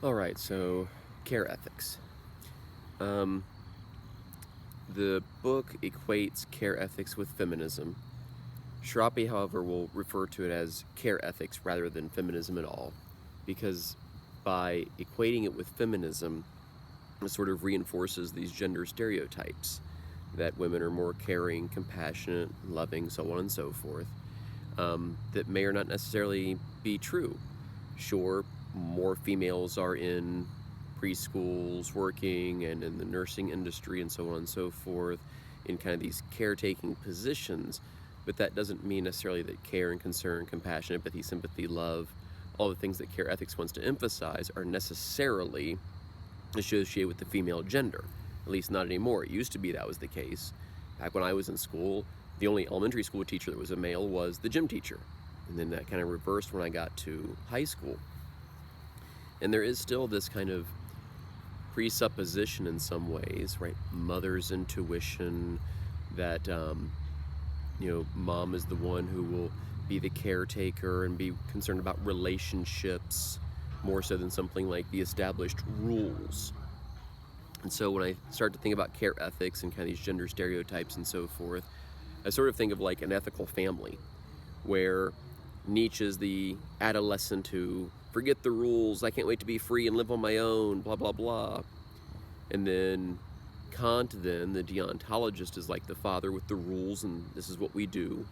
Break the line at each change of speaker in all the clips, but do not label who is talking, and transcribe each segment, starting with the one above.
All right, so care ethics. Um, the book equates care ethics with feminism. Shrapi, however, will refer to it as care ethics rather than feminism at all, because by equating it with feminism, it sort of reinforces these gender stereotypes that women are more caring, compassionate, loving, so on and so forth, that may or not necessarily be true. Sure, more females are in preschools working and in the nursing industry and so on and so forth in kind of these caretaking positions, but that doesn't mean necessarily that care and concern, compassion, empathy, sympathy, love, all the things that care ethics wants to emphasize are necessarily associated with the female gender. At least not anymore. It used to be that was the case. Back when I was in school, the only elementary school teacher that was a male was the gym teacher. And then that kind of reversed when I got to high school. And there is still this kind of presupposition in some ways, right? Mother's intuition that, mom is the one who will be the caretaker and be concerned about relationships more so than something like the established rules. And so when I start to think about care ethics and kind of these gender stereotypes and so forth, I sort of think of like an ethical family where Nietzsche is the adolescent who forget the rules, I can't wait to be free and live on my own, blah, blah, blah. And then Kant, then, the deontologist, is like the father with the rules and this is what we do.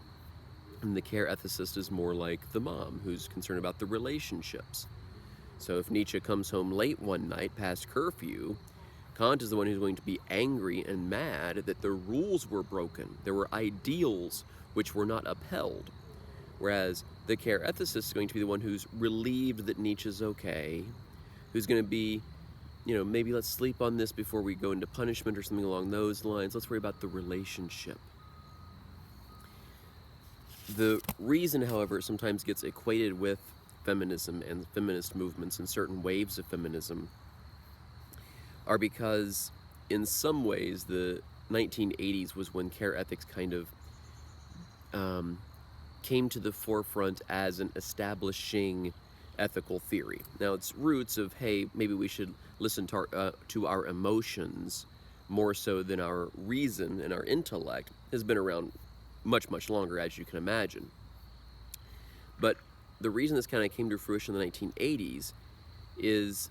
And the care ethicist is more like the mom who's concerned about the relationships. So if Nietzsche comes home late one night past curfew, Kant is the one who's going to be angry and mad that the rules were broken. There were ideals which were not upheld. Whereas the care ethicist is going to be the one who's relieved that Nietzsche's okay, who's going to be, maybe let's sleep on this before we go into punishment or something along those lines. Let's worry about the relationship. The reason, however, it sometimes gets equated with feminism and feminist movements and certain waves of feminism are because in some ways the 1980s was when care ethics kind of came to the forefront as an establishing ethical theory. Now its roots of, hey, maybe we should listen to our emotions more so than our reason and our intellect has been around much, much longer, as you can imagine. But the reason this kind of came to fruition in the 1980s is,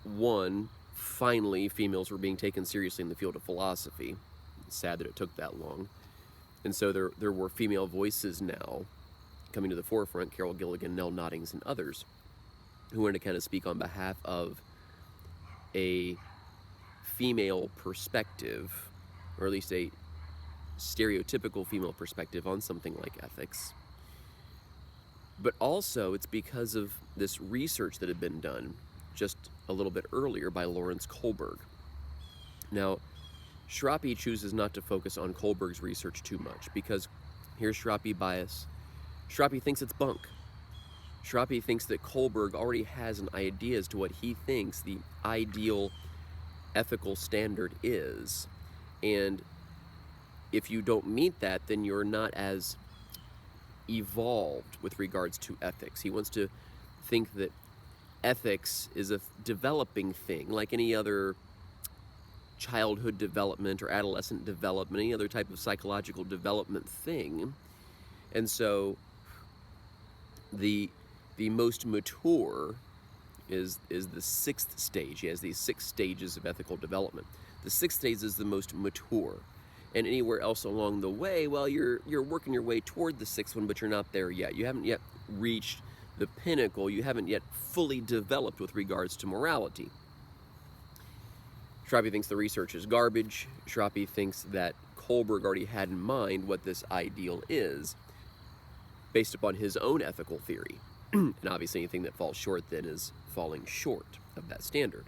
one, finally females were being taken seriously in the field of philosophy. It's sad that it took that long. And so there were female voices now coming to the forefront, Carol Gilligan, Nell Noddings, and others, who wanted to kind of speak on behalf of a female perspective, or at least a stereotypical female perspective on something like ethics. But also it's because of this research that had been done just a little bit earlier by Lawrence Kohlberg. Now, Shrapi chooses not to focus on Kohlberg's research too much because here's Shrapi bias. Shrapi thinks it's bunk. Shrapi thinks that Kohlberg already has an idea as to what he thinks the ideal ethical standard is. And if you don't meet that, then you're not as evolved with regards to ethics. He wants to think that ethics is a developing thing, like any other childhood development or adolescent development, any other type of psychological development thing. And so the most mature is the sixth stage. He has these 6 stages of ethical development. The 6th stage is the most mature. And anywhere else along the way, well, you're working your way toward the 6th one, but you're not there yet. You haven't yet reached the pinnacle. You haven't yet fully developed with regards to morality. Shrapi thinks the research is garbage. Shrapi thinks that Kohlberg already had in mind what this ideal is based upon his own ethical theory. And obviously anything that falls short then is falling short of that standard.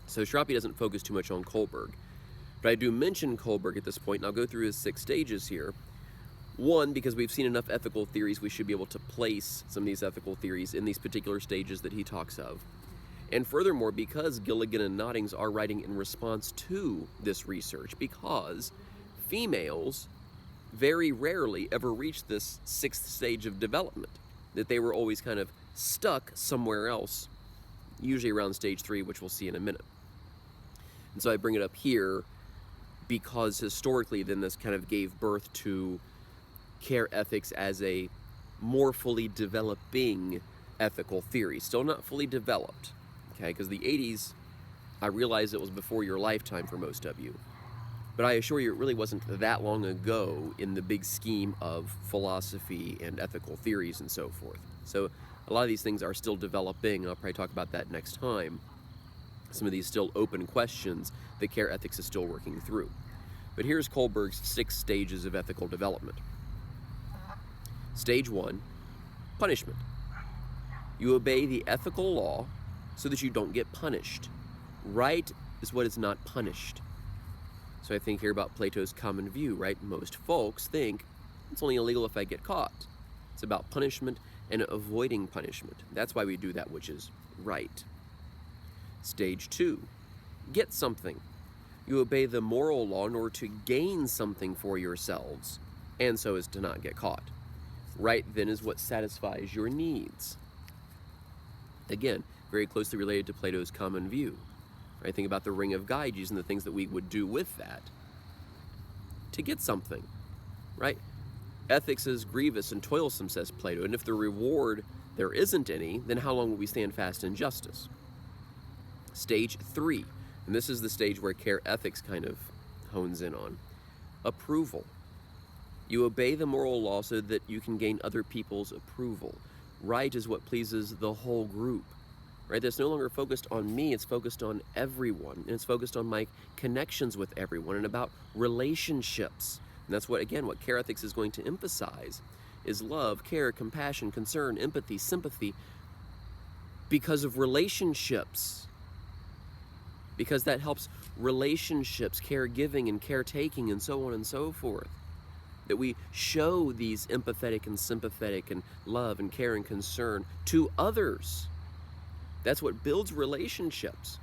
So Shrapi doesn't focus too much on Kohlberg. But I do mention Kohlberg at this point, and I'll go through his 6 stages here. One, because we've seen enough ethical theories, we should be able to place some of these ethical theories in these particular stages that he talks of. And furthermore, because Gilligan and Noddings are writing in response to this research, because females very rarely ever reach this 6th stage of development. that they were always kind of stuck somewhere else, usually around stage 3, which we'll see in a minute. And so I bring it up here because historically then this kind of gave birth to care ethics as a more fully developing ethical theory. Still not fully developed, okay? Because the 80s, I realize it was before your lifetime for most of you. But I assure you it really wasn't that long ago in the big scheme of philosophy and ethical theories and so forth. So a lot of these things are still developing. I'll probably talk about that next time. Some of these still open questions that care ethics is still working through. But here's Kohlberg's 6 stages of ethical development. Stage 1, punishment. You obey the ethical law so that you don't get punished. Right is what is not punished. So I think here about Plato's common view, right? Most folks think it's only illegal if I get caught. It's about punishment and avoiding punishment. That's why we do that which is right. Stage 2, get something. You obey the moral law in order to gain something for yourselves, and so as to not get caught. Right then is what satisfies your needs. Again, very closely related to Plato's common view. Right? Think about the ring of Gyges and the things that we would do with that to get something, right? Ethics is grievous and toilsome, says Plato, and if the reward there isn't any, then how long will we stand fast in justice? Stage 3, and this is the stage where care ethics kind of hones in on. Approval. You obey the moral law so that you can gain other people's approval. Right is what pleases the whole group. Right? That's no longer focused on me, it's focused on everyone, and it's focused on my connections with everyone and about relationships. And that's what, again, what care ethics is going to emphasize is love, care, compassion, concern, empathy, sympathy, because of relationships. Because that helps relationships, caregiving and caretaking and so on and so forth. That we show these empathetic and sympathetic and love and care and concern to others. That's what builds relationships.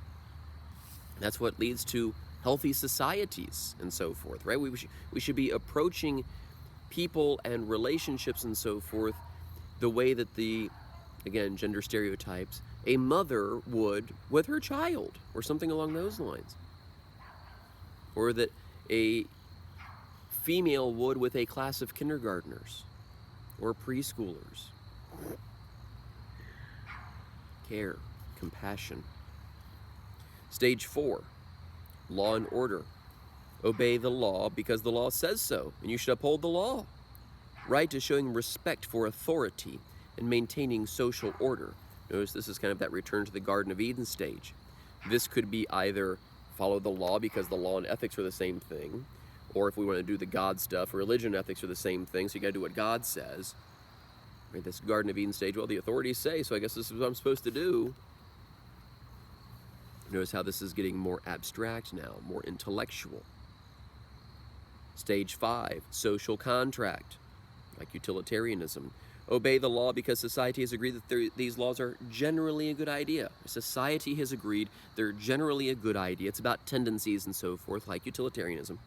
That's what leads to healthy societies and so forth, right? We should be approaching people and relationships and so forth the way that again, gender stereotypes, a mother would with her child or something along those lines. Or that a female would with a class of kindergartners or preschoolers. Care, compassion. Stage 4, law and order. Obey the law because the law says so, and you should uphold the law. Right is showing respect for authority and maintaining social order. Notice this is kind of that return to the Garden of Eden stage. This could be either follow the law because the law and ethics are the same thing, or if we want to do the God stuff, religion and ethics are the same thing, so you got to do what God says. Right, this Garden of Eden stage, well, the authorities say, so I guess this is what I'm supposed to do. Notice how this is getting more abstract now, more intellectual. Stage 5, social contract, like utilitarianism. Obey the law because society has agreed that these laws are generally a good idea. Society has agreed they're generally a good idea. It's about tendencies and so forth, like utilitarianism.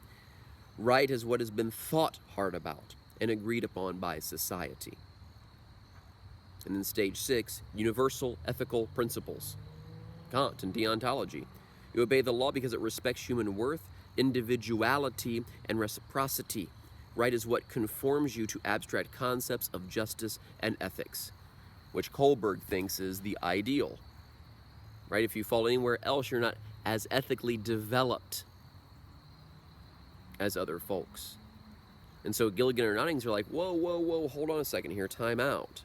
Right is what has been thought hard about and agreed upon by society. And then stage 6, universal ethical principles. Kant and deontology. You obey the law because it respects human worth, individuality, and reciprocity. Right is what conforms you to abstract concepts of justice and ethics, which Kohlberg thinks is the ideal. Right? If you fall anywhere else, you're not as ethically developed as other folks. And so Gilligan or Nottings are like, whoa, hold on a second here, time out.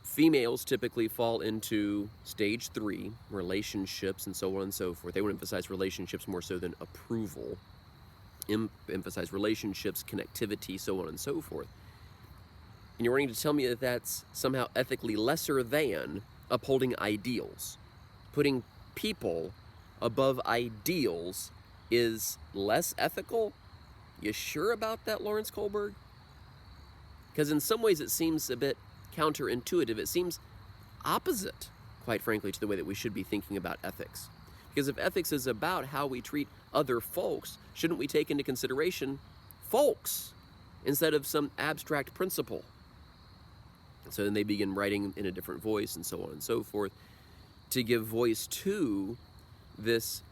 Females typically fall into stage 3, relationships and so on and so forth. They would emphasize relationships more so than approval. Emphasize relationships, connectivity, so on and so forth. And you're wanting to tell me that that's somehow ethically lesser than upholding ideals. Putting people above ideals is less ethical? You sure about that, Lawrence Kohlberg? Because in some ways it seems a bit counterintuitive. It seems opposite, quite frankly, to the way that we should be thinking about ethics. Because if ethics is about how we treat other folks, shouldn't we take into consideration folks instead of some abstract principle? So then they begin writing in a different voice and so on and so forth to give voice to this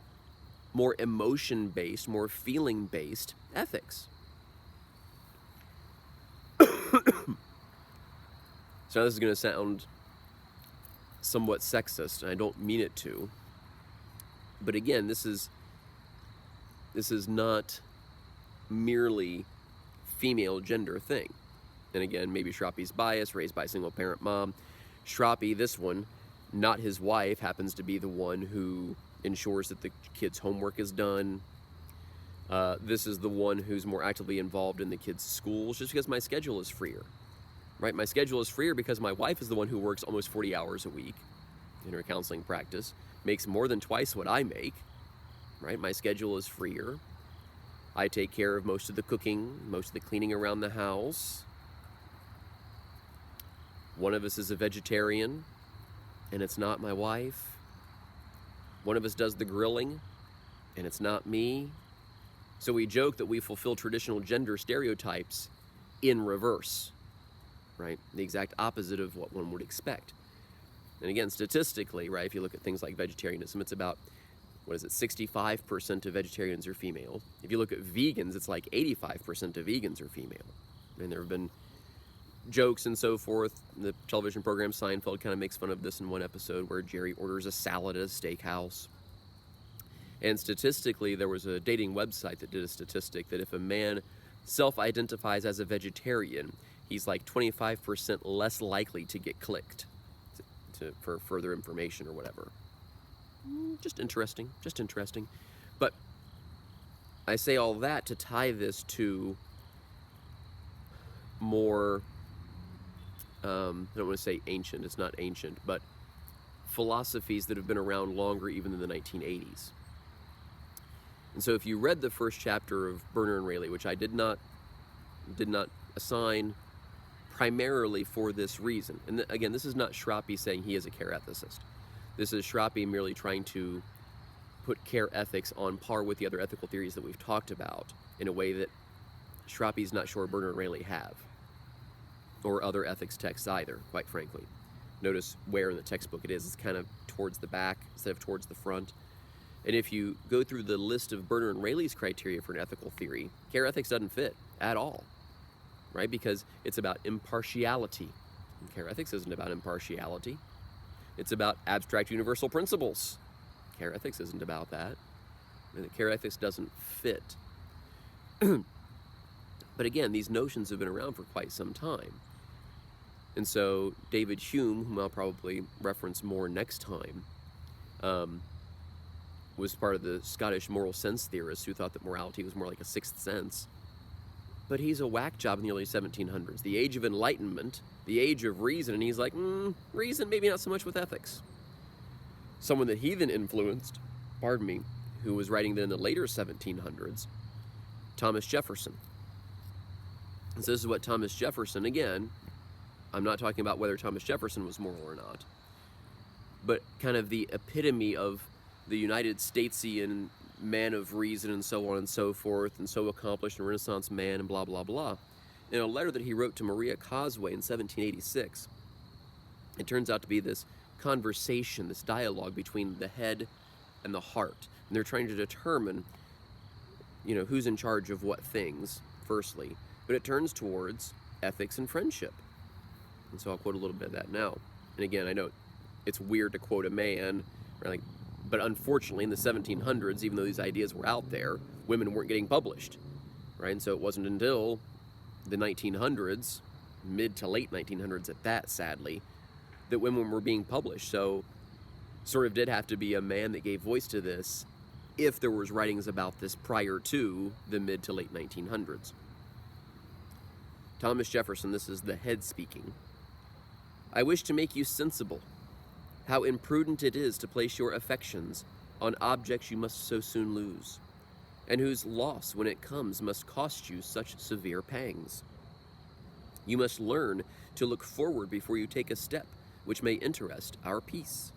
more emotion-based, more feeling-based ethics. So now this is going to sound somewhat sexist, and I don't mean it to. But again, this is not merely female gender thing. And again, maybe Shrapi's biased, raised by a single parent mom. Shrapi, this one, not his wife, happens to be the one who ensures that the kid's homework is done. This is the one who's more actively involved in the kids' schools, just because my schedule is freer. Right? My schedule is freer because my wife is the one who works almost 40 hours a week in her counseling practice, makes more than twice what I make. Right? My schedule is freer. I take care of most of the cooking, most of the cleaning around the house. One of us is a vegetarian, and it's not my wife. One of us does the grilling, and it's not me. So we joke that we fulfill traditional gender stereotypes in reverse, right? The exact opposite of what one would expect. And again, statistically, right, if you look at things like vegetarianism, it's about, 65% of vegetarians are female. If you look at vegans, it's like 85% of vegans are female. And there have been jokes and so forth. The television program Seinfeld kind of makes fun of this in one episode where Jerry orders a salad at a steakhouse. And statistically, there was a dating website that did a statistic that if a man self-identifies as a vegetarian, he's like 25% less likely to get clicked for further information or whatever. Just interesting. But I say all that to tie this to more, I don't want to say ancient, it's not ancient, but philosophies that have been around longer even than the 1980s. And so if you read the first chapter of Berner and Rayleigh, which I did not assign primarily for this reason, and again, this is not Shrapi saying he is a care ethicist. This is Shrapi merely trying to put care ethics on par with the other ethical theories that we've talked about in a way that Shrapi's not sure Berner and Rayleigh have, or other ethics texts either, quite frankly. Notice where in the textbook it is. It's kind of towards the back instead of towards the front. And if you go through the list of Berner and Rayleigh's criteria for an ethical theory, care ethics doesn't fit at all, right? Because it's about impartiality. And care ethics isn't about impartiality. It's about abstract universal principles. Care ethics isn't about that. And care ethics doesn't fit. But again, these notions have been around for quite some time. And so David Hume, whom I'll probably reference more next time, was part of the Scottish moral sense theorists who thought that morality was more like a sixth sense. But he's a whack job in the early 1700s, the age of enlightenment, the age of reason, and he's like, reason, maybe not so much with ethics. Someone that he then influenced, who was writing then in the later 1700s, Thomas Jefferson. And so this is what Thomas Jefferson, again, I'm not talking about whether Thomas Jefferson was moral or not, but kind of the epitome of the United Statesian man of reason and so on and so forth, and so accomplished and Renaissance man and blah, blah, blah. In a letter that he wrote to Maria Cosway in 1786, it turns out to be this conversation, this dialogue between the head and the heart. And they're trying to determine, who's in charge of what things, firstly. But it turns towards ethics and friendship. And so I'll quote a little bit of that now. And again, I know it's weird to quote a man, right? But unfortunately, in the 1700s, even though these ideas were out there, women weren't getting published, right? And so it wasn't until the 1900s, mid to late 1900s at that, sadly, that women were being published. So sort of did have to be a man that gave voice to this if there was writings about this prior to the mid to late 1900s. Thomas Jefferson, this is the head speaking. I wish to make you sensible how imprudent it is to place your affections on objects you must so soon lose, and whose loss, when it comes, must cost you such severe pangs. You must learn to look forward before you take a step which may interest our peace.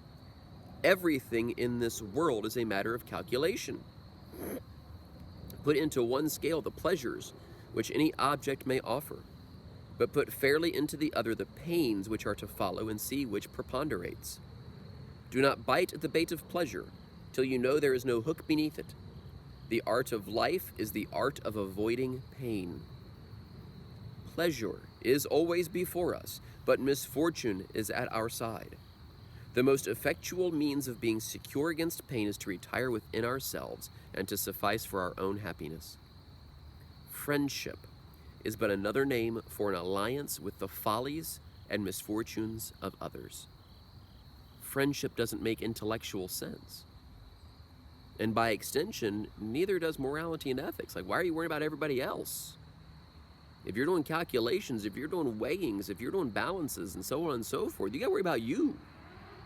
Everything in this world is a matter of calculation. Put into one scale the pleasures which any object may offer, but put fairly into the other the pains which are to follow, and see which preponderates. Do not bite at the bait of pleasure, till you know there is no hook beneath it. The art of life is the art of avoiding pain. Pleasure is always before us, but misfortune is at our side. The most effectual means of being secure against pain is to retire within ourselves and to suffice for our own happiness. Friendship is but another name for an alliance with the follies and misfortunes of others. Friendship doesn't make intellectual sense. And by extension, neither does morality and ethics. Like, why are you worrying about everybody else? If you're doing calculations, if you're doing weighings, if you're doing balances and so on and so forth, you gotta worry about you.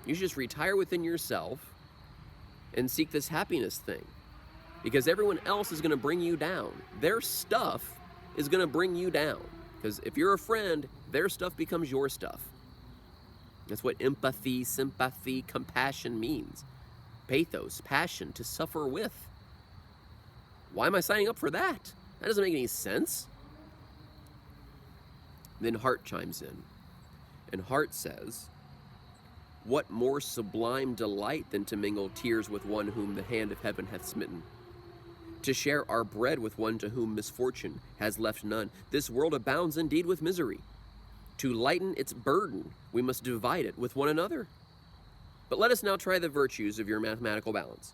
You should just retire within yourself and seek this happiness thing. Because everyone else is gonna bring you down. Their stuff is gonna bring you down. Because if you're a friend, their stuff becomes your stuff. That's what empathy, sympathy, compassion means. Pathos, passion, to suffer with. Why am I signing up for that? That doesn't make any sense. Then Hart chimes in, and Hart says, what more sublime delight than to mingle tears with one whom the hand of heaven hath smitten? To share our bread with one to whom misfortune has left none. This world abounds indeed with misery. To lighten its burden, we must divide it with one another. But let us now try the virtues of your mathematical balance.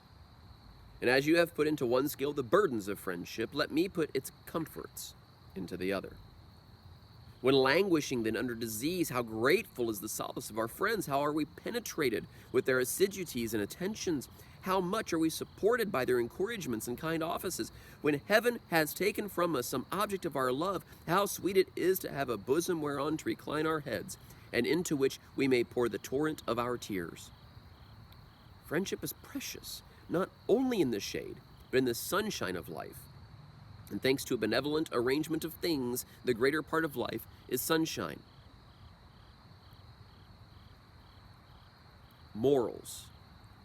And as you have put into one scale the burdens of friendship, let me put its comforts into the other. When languishing then under disease, how grateful is the solace of our friends? How are we penetrated with their assiduities and attentions? How much are we supported by their encouragements and kind offices? When heaven has taken from us some object of our love, how sweet it is to have a bosom whereon to recline our heads, and into which we may pour the torrent of our tears. Friendship is precious, not only in the shade, but in the sunshine of life. And thanks to a benevolent arrangement of things, the greater part of life is sunshine. Morals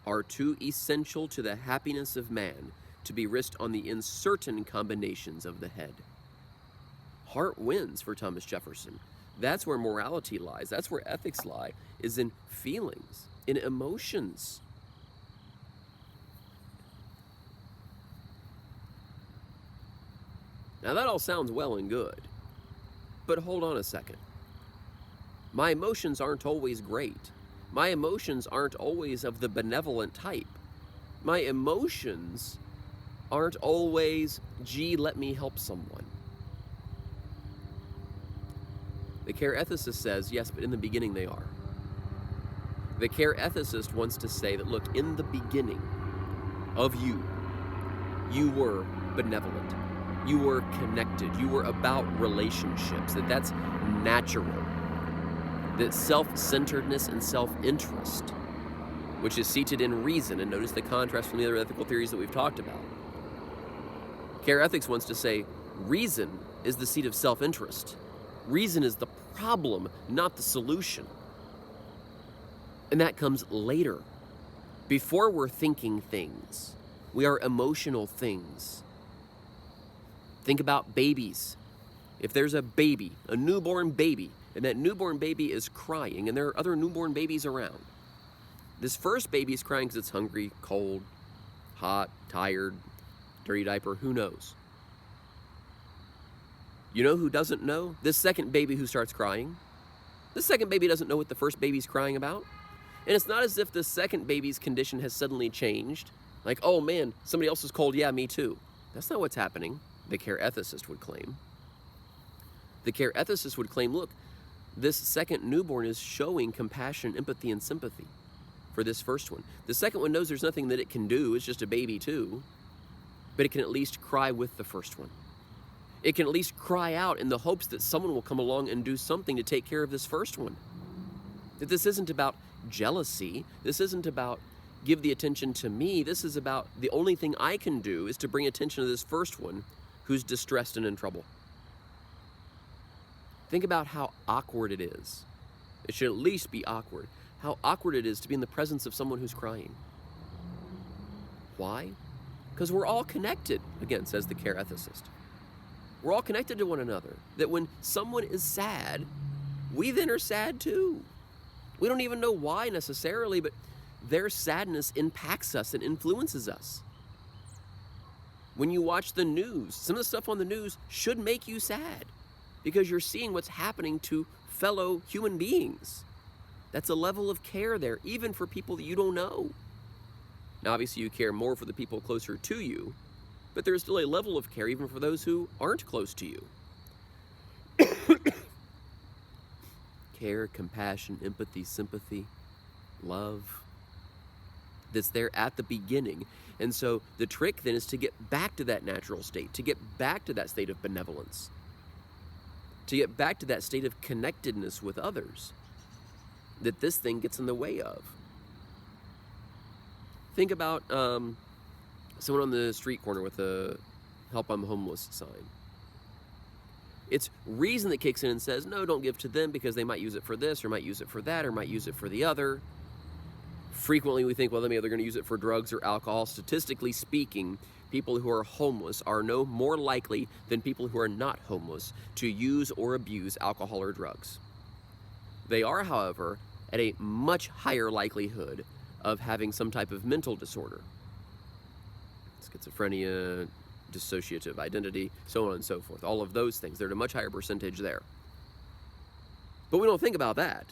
are too essential to the happiness of man to be risked on the uncertain combinations of the head. Heart wins for Thomas Jefferson. That's where morality lies. That's where ethics lie, is in feelings, in emotions. Now that all sounds well and good, but hold on a second. My emotions aren't always great. My emotions aren't always of the benevolent type. My emotions aren't always, gee, let me help someone. The care ethicist says, yes, but in the beginning they are. The care ethicist wants to say that, look, in the beginning of you, you were benevolent. You were connected. You were about relationships. That's natural. That self-centeredness and self-interest, which is seated in reason, and notice the contrast from the other ethical theories that we've talked about. Care ethics wants to say reason is the seat of self-interest. Reason is the problem, not the solution. And that comes later. Before we're thinking things, we are emotional things. Think about babies. If there's a baby, a newborn baby, and that newborn baby is crying, and there are other newborn babies around. This first baby is crying because it's hungry, cold, hot, tired, dirty diaper, who knows? You know who doesn't know? This second baby who starts crying. This second baby doesn't know what the first baby's crying about. And it's not as if the second baby's condition has suddenly changed. Like, oh man, somebody else is cold, yeah, me too. That's not what's happening, the care ethicist would claim. The care ethicist would claim, look, this second newborn is showing compassion, empathy, and sympathy for this first one. The second one knows there's nothing that it can do, it's just a baby too, but it can at least cry with the first one. It can at least cry out in the hopes that someone will come along and do something to take care of this first one. That this isn't about jealousy, this isn't about give the attention to me, this is about the only thing I can do is to bring attention to this first one who's distressed and in trouble. Think about how awkward it is. It should at least be awkward. How awkward it is to be in the presence of someone who's crying. Why? Because we're all connected, again, says the care ethicist. We're all connected to one another. That when someone is sad, we then are sad too. We don't even know why necessarily, but their sadness impacts us and influences us. When you watch the news, some of the stuff on the news should make you sad because you're seeing what's happening to fellow human beings. That's a level of care there, even for people that you don't know. Now, obviously, you care more for the people closer to you, but there's still a level of care even for those who aren't close to you. Care, compassion, empathy, sympathy, love. That's there at the beginning. And so the trick then is to get back to that natural state, to get back to that state of benevolence, to get back to that state of connectedness with others that this thing gets in the way of. Think about someone on the street corner with a "Help, I'm Homeless" sign. It's reason that kicks in and says, no, don't give to them because they might use it for this or might use it for that or might use it for the other. Frequently we think, well, maybe they're going to use it for drugs or alcohol. Statistically speaking, people who are homeless are no more likely than people who are not homeless to use or abuse alcohol or drugs. They are, however, at a much higher likelihood of having some type of mental disorder. Schizophrenia, dissociative identity, so on and so forth. All of those things, they're at a much higher percentage there. But we don't think about that.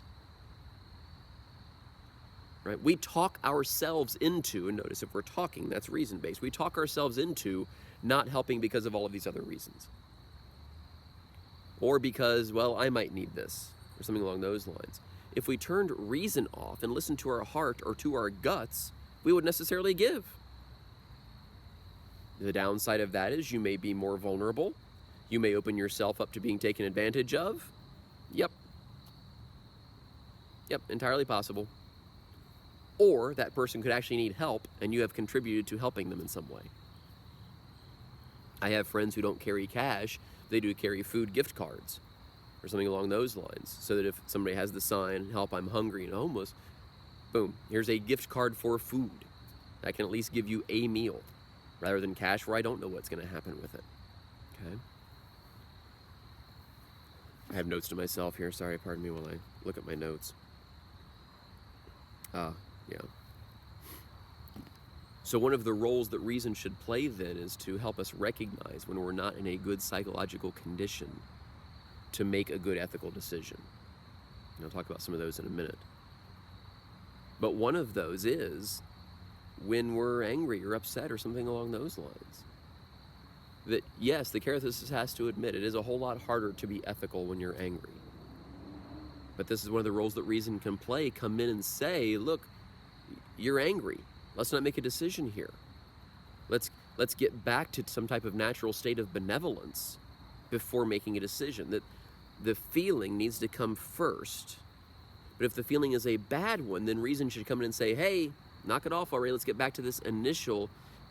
Right? We talk ourselves into, and notice if we're talking, that's reason-based. We talk ourselves into not helping because of all of these other reasons. Or because, well, I might need this, or something along those lines. If we turned reason off and listened to our heart or to our guts, we wouldn't necessarily give. The downside of that is you may be more vulnerable. You may open yourself up to being taken advantage of. Yep, entirely possible. Or that person could actually need help and you have contributed to helping them in some way. I have friends who don't carry cash, they do carry food gift cards or something along those lines, so that if somebody has the sign, "Help, I'm hungry and homeless," boom, here's a gift card for food. That can at least give you a meal, rather than cash where I don't know what's going to happen with it. Okay? I have notes to myself here. Sorry, pardon me while I look at my notes. Yeah. So one of the roles that reason should play then is to help us recognize when we're not in a good psychological condition to make a good ethical decision. And I'll talk about some of those in a minute. But one of those is when we're angry or upset or something along those lines. That, yes, the care ethicist has to admit it is a whole lot harder to be ethical when you're angry. But this is one of the roles that reason can play. Come in and say, look, you're angry. Let's not make a decision here. Let's get back to some type of natural state of benevolence before making a decision. That the feeling needs to come first. But if the feeling is a bad one, then reason should come in and say, hey, knock it off already. Let's get back to this initial,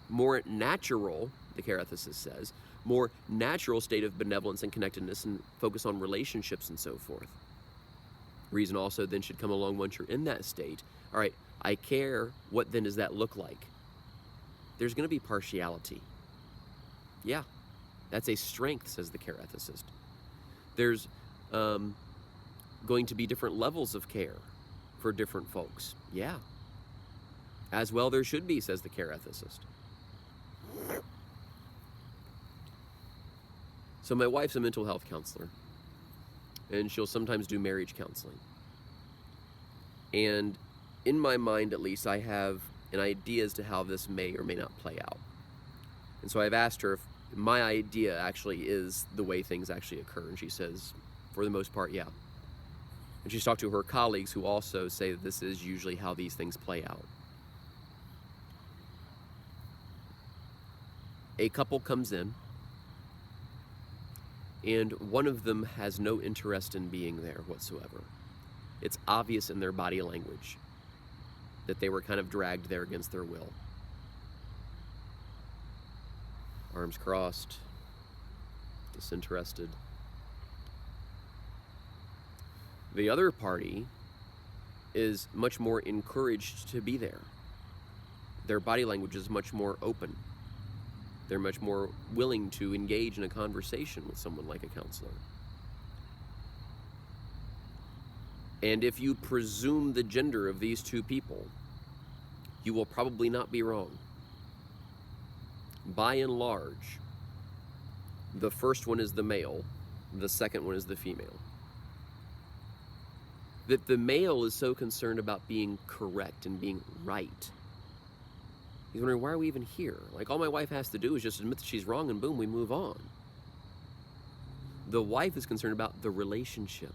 more natural, the care ethicist says, more natural state of benevolence and connectedness and focus on relationships and so forth. Reason also then should come along once you're in that state. All right, I care. What then does that look like? There's going to be partiality. Yeah, that's a strength, says the care ethicist. There's going to be different levels of care for different folks. Yeah. As well there should be, says the care ethicist. So my wife's a mental health counselor, and she'll sometimes do marriage counseling. And in my mind, at least, I have an idea as to how this may or may not play out. And so I've asked her if my idea actually is the way things actually occur, and she says, for the most part, yeah. And she's talked to her colleagues who also say that this is usually how these things play out. A couple comes in, and one of them has no interest in being there whatsoever. It's obvious in their body language that they were kind of dragged there against their will. Arms crossed, disinterested. The other party is much more encouraged to be there. Their body language is much more open. They're much more willing to engage in a conversation with someone like a counselor. And if you presume the gender of these two people, you will probably not be wrong. By and large, the first one is the male, the second one is the female. That the male is so concerned about being correct and being right. He's wondering, why are we even here? Like, all my wife has to do is just admit that she's wrong, and boom, we move on. The wife is concerned about the relationship.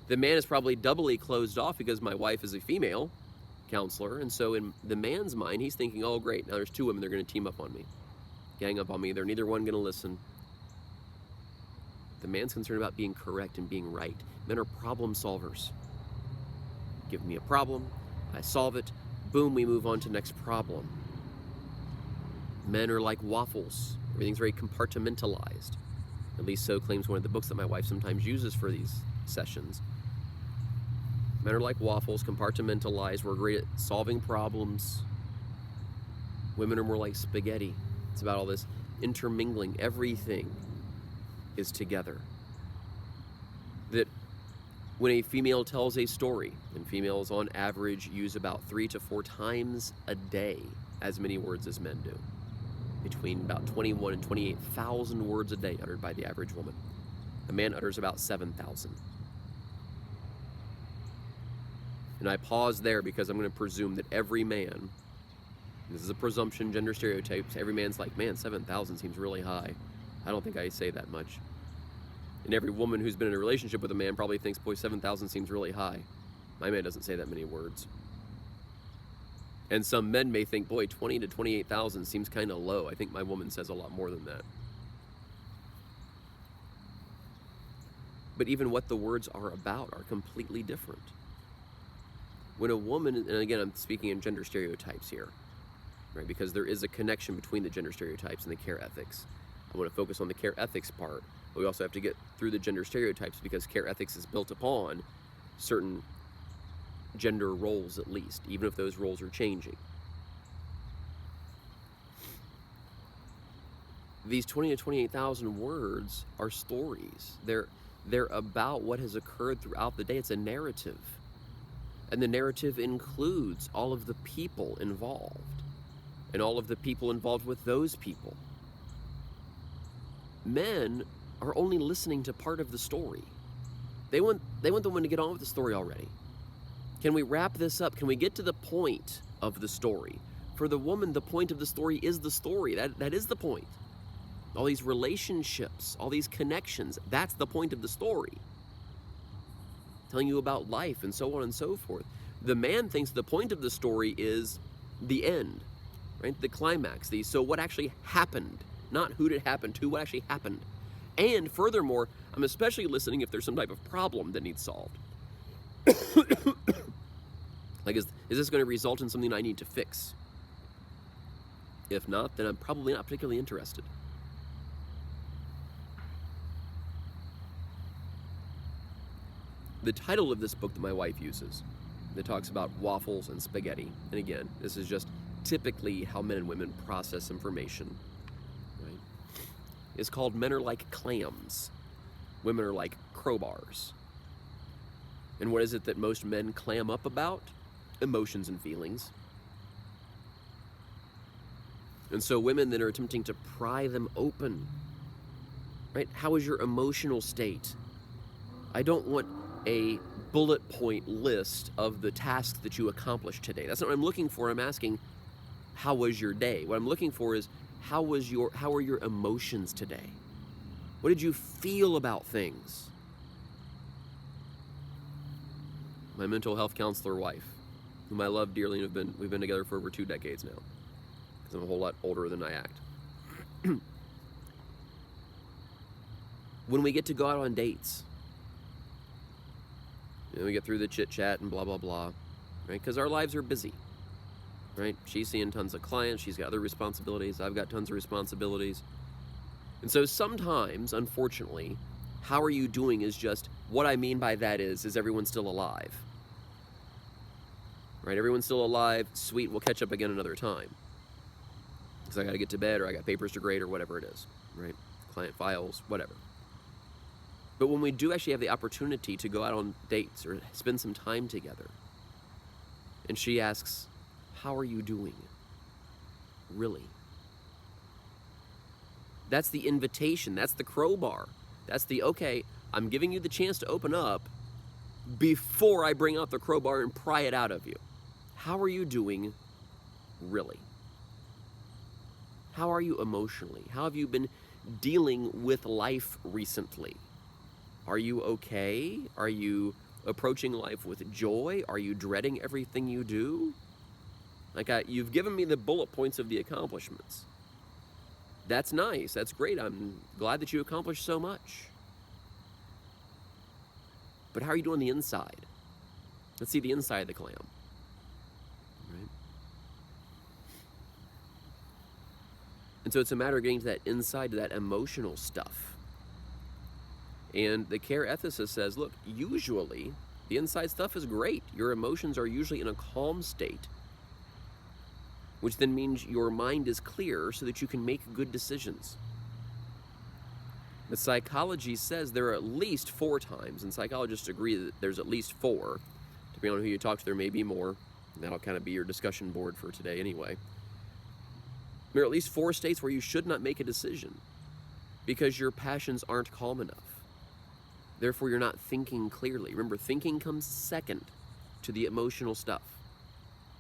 The man is probably doubly closed off because my wife is a female counselor, and so in the man's mind, he's thinking, oh great, now there's two women, they're going to team up on me, gang up on me, they're neither one going to listen. The man's concerned about being correct and being right. Men are problem solvers. Give me a problem, I solve it, boom, we move on to next problem. Men are like waffles. Everything's very compartmentalized. At least so claims one of the books that my wife sometimes uses for these sessions. Men are like waffles, compartmentalized. We're great at solving problems. Women are more like spaghetti. It's about all this intermingling. Everything is together. That when a female tells a story, and females on average use about 3 to 4 times a day as many words as men do, between about 21 and 28,000 words a day uttered by the average woman. A man utters about 7,000. And I pause there because I'm going to presume that every man, this is a presumption, gender stereotypes, every man's like, man, 7,000 seems really high. I don't think I say that much. And every woman who's been in a relationship with a man probably thinks, boy, 7,000 seems really high. My man doesn't say that many words. And some men may think, boy, 20 to 28,000 seems kind of low. I think my woman says a lot more than that. But even what the words are about are completely different. When a woman, and again, I'm speaking in gender stereotypes here, right? Because there is a connection between the gender stereotypes and the care ethics. I want to focus on the care ethics part, but we also have to get through the gender stereotypes because care ethics is built upon certain gender roles, at least, even if those roles are changing. These 20 to 28,000 words are stories. They're about what has occurred throughout the day. It's a narrative. And the narrative includes all of the people involved and all of the people involved with those people. Men are only listening to part of the story. They want the woman to get on with the story already. Can we wrap this up? Can we get to the point of the story? For the woman, the point of the story is the story. That is the point. All these relationships, all these connections, that's the point of the story. Telling you about life and so on and so forth. The man thinks the point of the story is the end, right? The climax, so what actually happened, not who did it happen to, what actually happened. And furthermore, I'm especially listening if there's some type of problem that needs solved. Like, is this going to result in something I need to fix? If not, then I'm probably not particularly interested. The title of this book that my wife uses, that talks about waffles and spaghetti, and again, this is just typically how men and women process information, right? Is called Men Are Like Clams. Women are like crowbars. And what is it that most men clam up about? Emotions and feelings. And so women then are attempting to pry them open, right? How is your emotional state? I don't want a bullet point list of the tasks that you accomplished today. That's not what I'm looking for. I'm asking, how was your day? What I'm looking for is, how are your emotions today? What did you feel about things? My mental health counselor wife, whom I love dearly, and we've been together for over 2 decades now, because I'm a whole lot older than I act. When we get to go out on dates, we get through the chit chat and blah blah blah, right? Because our lives are busy, right? She's seeing tons of clients, she's got other responsibilities, I've got tons of responsibilities. And so sometimes, unfortunately, how are you doing is just, what I mean by that is everyone still alive? Right? Everyone's still alive, sweet, we'll catch up again another time. because I got to get to bed or I got papers to grade or whatever it is, right? Client files, whatever. But when we do actually have the opportunity to go out on dates or spend some time together, and she asks, how are you doing? Really? That's the invitation. That's the crowbar. That's the, okay, I'm giving you the chance to open up before I bring out the crowbar and pry it out of you. How are you doing, really? How are you emotionally? How have you been dealing with life recently? Are you okay? Are you approaching life with joy? Are you dreading everything you do? Like, you've given me the bullet points of the accomplishments. That's nice. That's great. I'm glad that you accomplished so much. But how are you doing on the inside? Let's see the inside of the clam. Right? And so it's a matter of getting to that inside, to that emotional stuff. And the care ethicist says, look, usually the inside stuff is great. Your emotions are usually in a calm state, which then means your mind is clear so that you can make good decisions. The psychology says there are at least 4 times, and psychologists agree that there's at least 4. Depending on who you talk to, there may be more. That'll kind of be your discussion board for today anyway. There are at least 4 states where you should not make a decision because your passions aren't calm enough. Therefore, you're not thinking clearly. Remember, thinking comes second to the emotional stuff.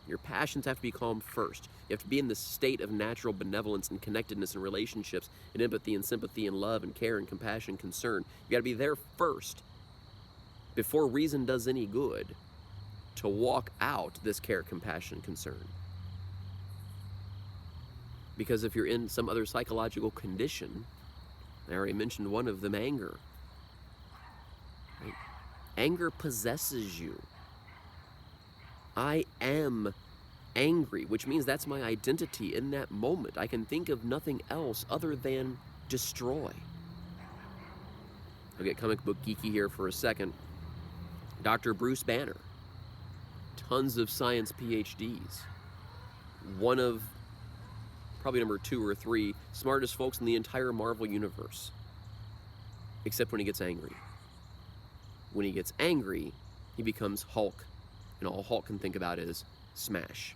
Your passions have to be calm first. You have to be in the state of natural benevolence and connectedness and relationships and empathy and sympathy and love and care and compassion and concern. You got to be there first before reason does any good to walk out this care, compassion, and concern. Because if you're in some other psychological condition, I already mentioned one of them, anger. Right? Anger possesses you. I am angry, which means that's my identity in that moment. I can think of nothing else other than destroy. I'll get comic book geeky here for a second. Dr. Bruce Banner, tons of science PhDs, one of probably number 2 or 3 smartest folks in the entire Marvel universe, except when he gets angry. When he gets angry, he becomes Hulk, and all Hulk can think about is smash.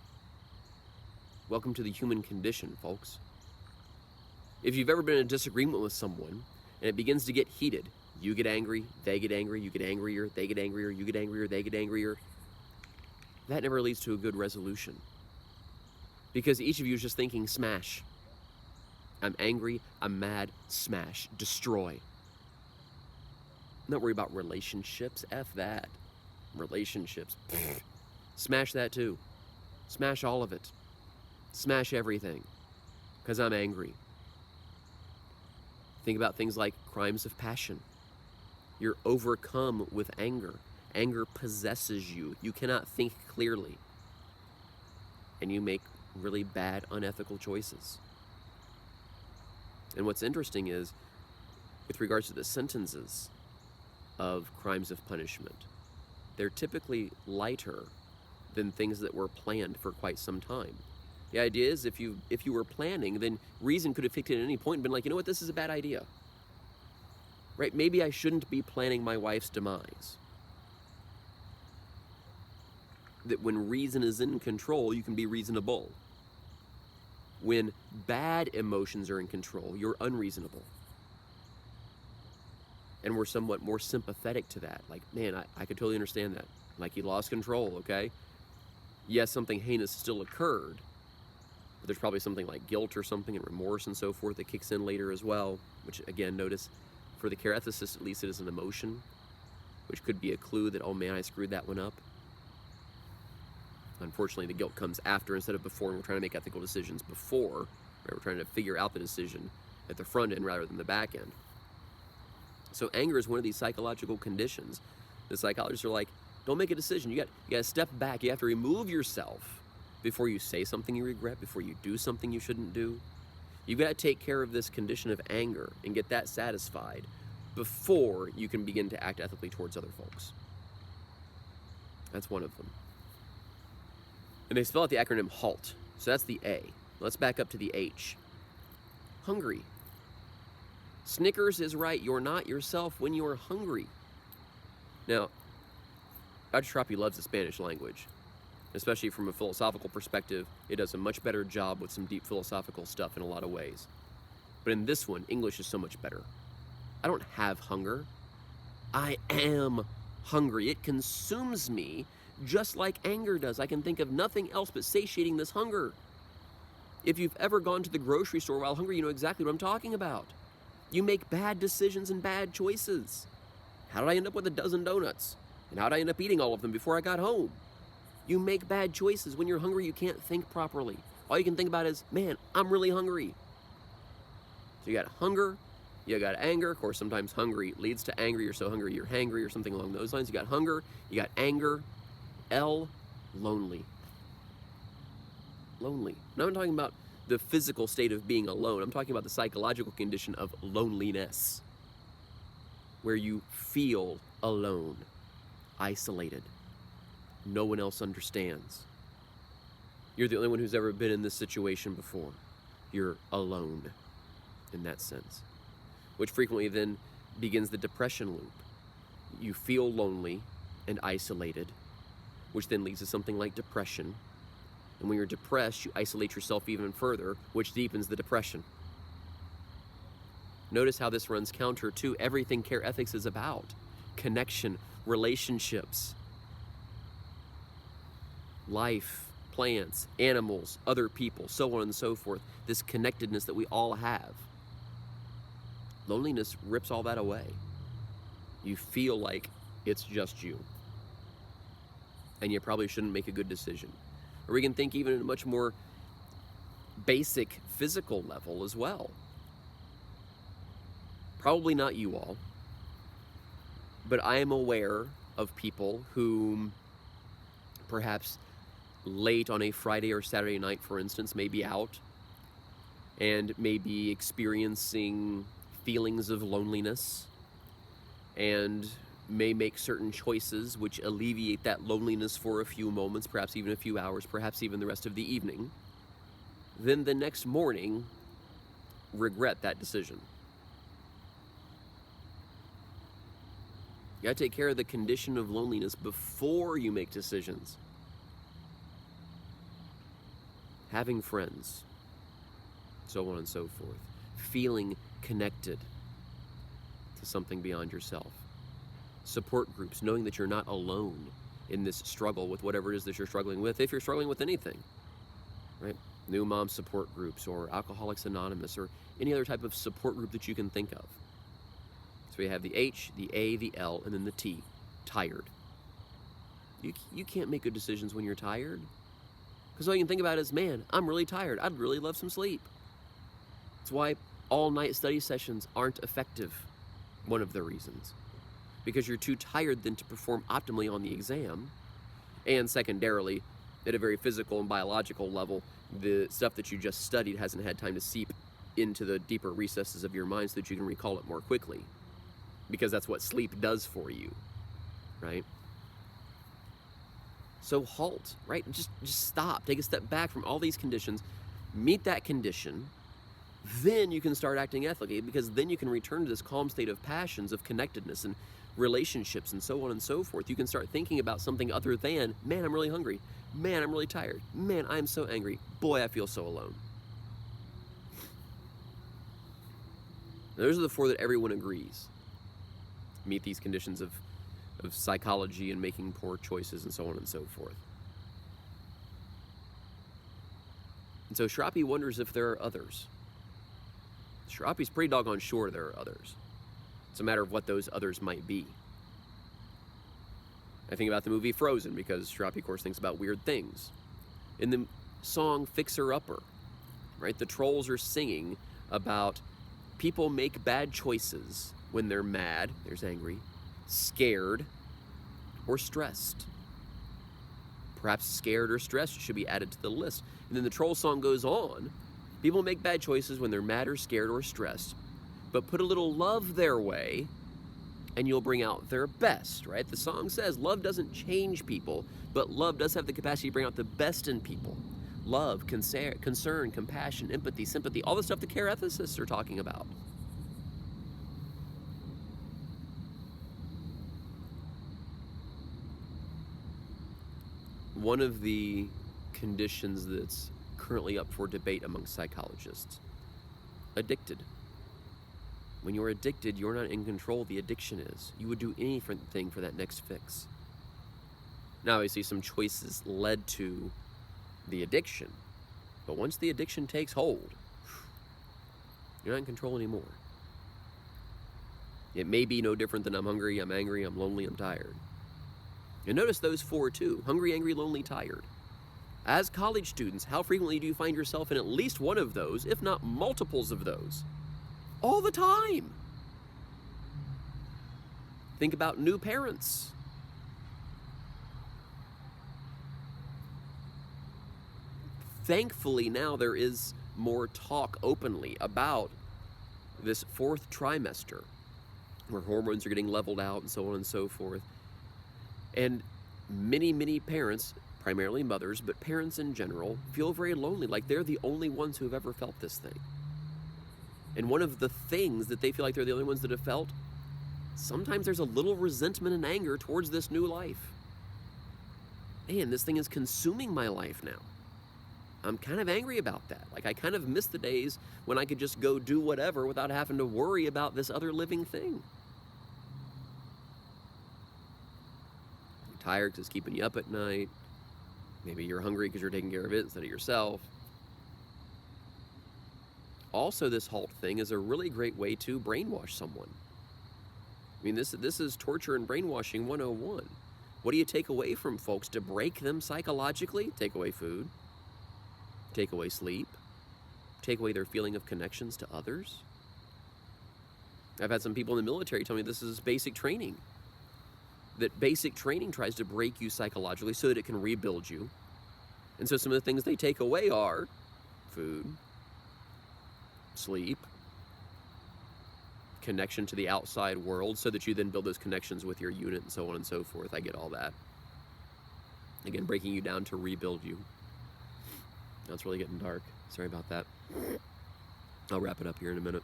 Welcome to the human condition, folks. If you've ever been in a disagreement with someone and it begins to get heated, you get angry, they get angry, you get angrier, they get angrier, you get angrier, they get angrier, that never leads to a good resolution. Because each of you is just thinking smash. I'm angry, I'm mad, smash, destroy. I'm not worried about relationships, F that. Relationships, smash that too. Smash all of it. Smash everything, because I'm angry. Think about things like crimes of passion. You're overcome with anger. Anger possesses you. You cannot think clearly. And you make really bad, unethical choices. And what's interesting is, with regards to the sentences of crimes of punishment, they're typically lighter than things that were planned for quite some time. The idea is if you were planning, then reason could have picked it at any point and been like, you know what, this is a bad idea. Right? Maybe I shouldn't be planning my wife's demise. That when reason is in control, you can be reasonable. When bad emotions are in control, you're unreasonable. And we're somewhat more sympathetic to that. Like, man, I could totally understand that. Like, you lost control, okay? Yes, something heinous still occurred, but there's probably something like guilt or something and remorse and so forth that kicks in later as well, which, again, notice, for the care ethicist, at least it is an emotion, which could be a clue that, oh man, I screwed that one up. Unfortunately, the guilt comes after instead of before, and we're trying to make ethical decisions before, right? We're trying to figure out the decision at the front end rather than the back end. So anger is one of these psychological conditions. The psychologists are like, don't make a decision. You got to step back. You have to remove yourself before you say something you regret, before you do something you shouldn't do. You've got to take care of this condition of anger and get that satisfied before you can begin to act ethically towards other folks. That's one of them. And they spell out the acronym HALT. So that's the A. Let's back up to the H. Hungry. Snickers is right. You're not yourself when you're hungry. Now, Dr. Shrapi loves the Spanish language, especially from a philosophical perspective. It does a much better job with some deep philosophical stuff in a lot of ways. But in this one, English is so much better. I don't have hunger. I am hungry. It consumes me just like anger does. I can think of nothing else but satiating this hunger. If you've ever gone to the grocery store while hungry, you know exactly what I'm talking about. You make bad decisions and bad choices. How did I end up with a dozen donuts? And how did I end up eating all of them before I got home? You make bad choices. When you're hungry, you can't think properly. All you can think about is, man, I'm really hungry. So you got hunger, you got anger. Of course, sometimes hungry leads to anger. You're so hungry, you're hangry or something along those lines. You got hunger, you got anger. L, lonely. Lonely. Now I'm talking about the physical state of being alone. I'm talking about the psychological condition of loneliness, where you feel alone, isolated. No one else understands. You're the only one who's ever been in this situation before. You're alone in that sense, which frequently then begins the depression loop. You feel lonely and isolated, which then leads to something like depression. And when you're depressed, you isolate yourself even further, which deepens the depression. Notice how this runs counter to everything Care Ethics is about. Connection, relationships, life, plants, animals, other people, so on and so forth. This connectedness that we all have. Loneliness rips all that away. You feel like it's just you. And you probably shouldn't make a good decision. Or we can think even at a much more basic physical level as well. Probably not you all, but I am aware of people who perhaps late on a Friday or Saturday night, for instance, may be out and may be experiencing feelings of loneliness and may make certain choices which alleviate that loneliness for a few moments, perhaps even a few hours, perhaps even the rest of the evening. Then the next morning, regret that decision. You gotta take care of the condition of loneliness before you make decisions. Having friends, so on and so forth. Feeling connected to something beyond yourself. Support groups, knowing that you're not alone in this struggle with whatever it is that you're struggling with, if you're struggling with anything, right? New mom support groups or Alcoholics Anonymous or any other type of support group that you can think of. So we have the H, the A, the L, and then the T, tired. You can't make good decisions when you're tired. Because all you can think about is, man, I'm really tired. I'd really love some sleep. That's why all-night study sessions aren't effective, one of the reasons. Because you're too tired then to perform optimally on the exam. And secondarily, at a very physical and biological level, the stuff that you just studied hasn't had time to seep into the deeper recesses of your mind so that you can recall it more quickly. Because that's what sleep does for you, right? So halt, right? Just stop. Take a step back from all these conditions. Meet that condition. Then you can start acting ethically, because then you can return to this calm state of passions, of connectedness and relationships and so on and so forth. You can start thinking about something other than, man, I'm really hungry. Man, I'm really tired. Man, I'm so angry. Boy, I feel so alone. Now, those are the four that everyone agrees meet these conditions of psychology and making poor choices and so on and so forth. And so Shrapi wonders if there are others. Shrapi's pretty doggone sure there are others. It's a matter of what those others might be. I think about the movie Frozen because Shrapi, of course, thinks about weird things. In the song Fixer Upper, right, the trolls are singing about people make bad choices when they're mad, there's angry, scared, or stressed. Perhaps scared or stressed should be added to the list. And then the troll song goes on. People make bad choices when they're mad or scared or stressed, but put a little love their way and you'll bring out their best, right? The song says love doesn't change people, but love does have the capacity to bring out the best in people. love, concern, compassion, empathy, sympathy, all the stuff the care ethicists are talking about. One of the conditions that's currently up for debate among psychologists, addicted. When you're addicted, you're not in control, the addiction is. You would do anything for that next fix. Now, obviously, some choices led to the addiction, but once the addiction takes hold, you're not in control anymore. It may be no different than I'm hungry, I'm angry, I'm lonely, I'm tired. And notice those four too: hungry, angry, lonely, tired. As college students, how frequently do you find yourself in at least one of those, if not multiples of those? All the time. Think about new parents. Thankfully, now there is more talk openly about this fourth trimester, where hormones are getting leveled out and so on and so forth. And many parents, primarily mothers, but parents in general, feel very lonely, like they're the only ones who have ever felt this thing. And one of the things that they feel like they're the only ones that have felt, sometimes there's a little resentment and anger towards this new life. Man, this thing is consuming my life now. I'm kind of angry about that. Like, I kind of miss the days when I could just go do whatever without having to worry about this other living thing. You're tired because it's keeping you up at night. Maybe you're hungry because you're taking care of it instead of yourself. Also, this HALT thing is a really great way to brainwash someone. I mean, this is torture and brainwashing 101. What do you take away from folks to break them psychologically? Take away food. Take away sleep. Take away their feeling of connections to others. I've had some people in the military tell me this is basic training. That basic training tries to break you psychologically so that it can rebuild you. And so some of the things they take away are food, sleep, connection to the outside world, so that you then build those connections with your unit and so on and so forth. I get all that. Again, breaking you down to rebuild you. Now it's really getting dark. Sorry about that. I'll wrap it up here in a minute.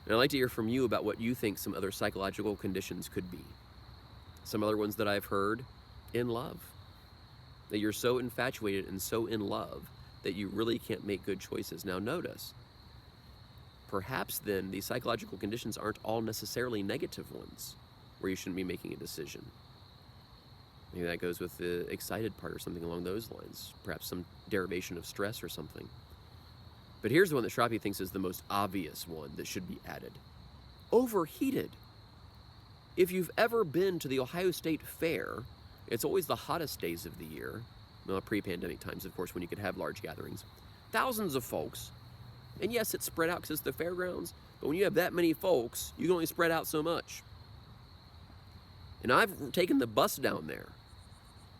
And I'd like to hear from you about what you think some other psychological conditions could be. Some other ones that I've heard: in love. That you're so infatuated and so in love that you really can't make good choices. Now notice, perhaps then these psychological conditions aren't all necessarily negative ones where you shouldn't be making a decision. Maybe that goes with the excited part or something along those lines. Perhaps some derivation of stress or something. But here's the one that Shrapi thinks is the most obvious one that should be added. Overheated. If you've ever been to the Ohio State Fair, it's always the hottest days of the year. Well, pre-pandemic times, of course, when you could have large gatherings. Thousands of folks. And yes, it's spread out because it's the fairgrounds, but when you have that many folks, you can only spread out so much. And I've taken the bus down there.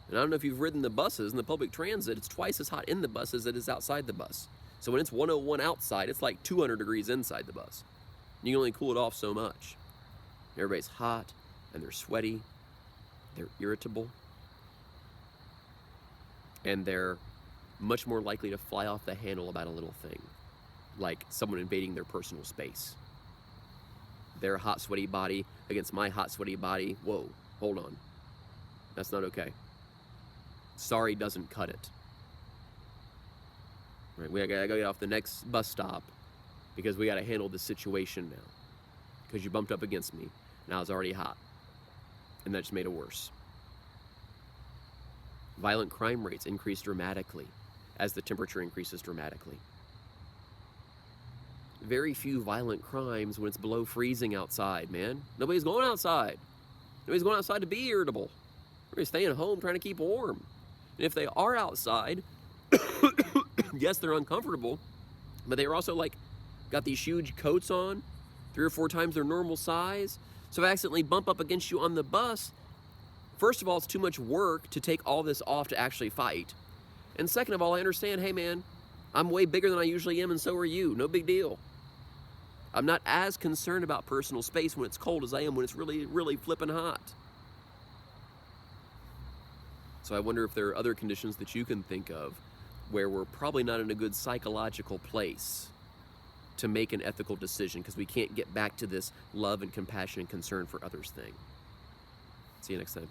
And I don't know if you've ridden the buses and the public transit, it's twice as hot in the bus as it is outside the bus. So when it's 101 outside, it's like 200 degrees inside the bus. You can only cool it off so much. Everybody's hot, and they're sweaty, they're irritable, and they're much more likely to fly off the handle about a little thing, like someone invading their personal space. Their hot, sweaty body against my hot, sweaty body. Whoa, hold on. That's not okay. Sorry doesn't cut it. Right, we gotta get off the next bus stop because we gotta handle the situation now. Because you bumped up against me. Now it's already hot. And that just made it worse. Violent crime rates increase dramatically as the temperature increases dramatically. Very few violent crimes when it's below freezing outside, man. Nobody's going outside. Nobody's going outside to be irritable. Everybody's staying home trying to keep warm. And if they are outside, yes, they're uncomfortable, but they're also like got these huge coats on, 3 or 4 times their normal size. So if I accidentally bump up against you on the bus, first of all, it's too much work to take all this off to actually fight. And second of all, I understand, hey man, I'm way bigger than I usually am and so are you. No big deal. I'm not as concerned about personal space when it's cold as I am when it's really, really flipping hot. So I wonder if there are other conditions that you can think of where we're probably not in a good psychological place to make an ethical decision because we can't get back to this love and compassion and concern for others thing. See you next time.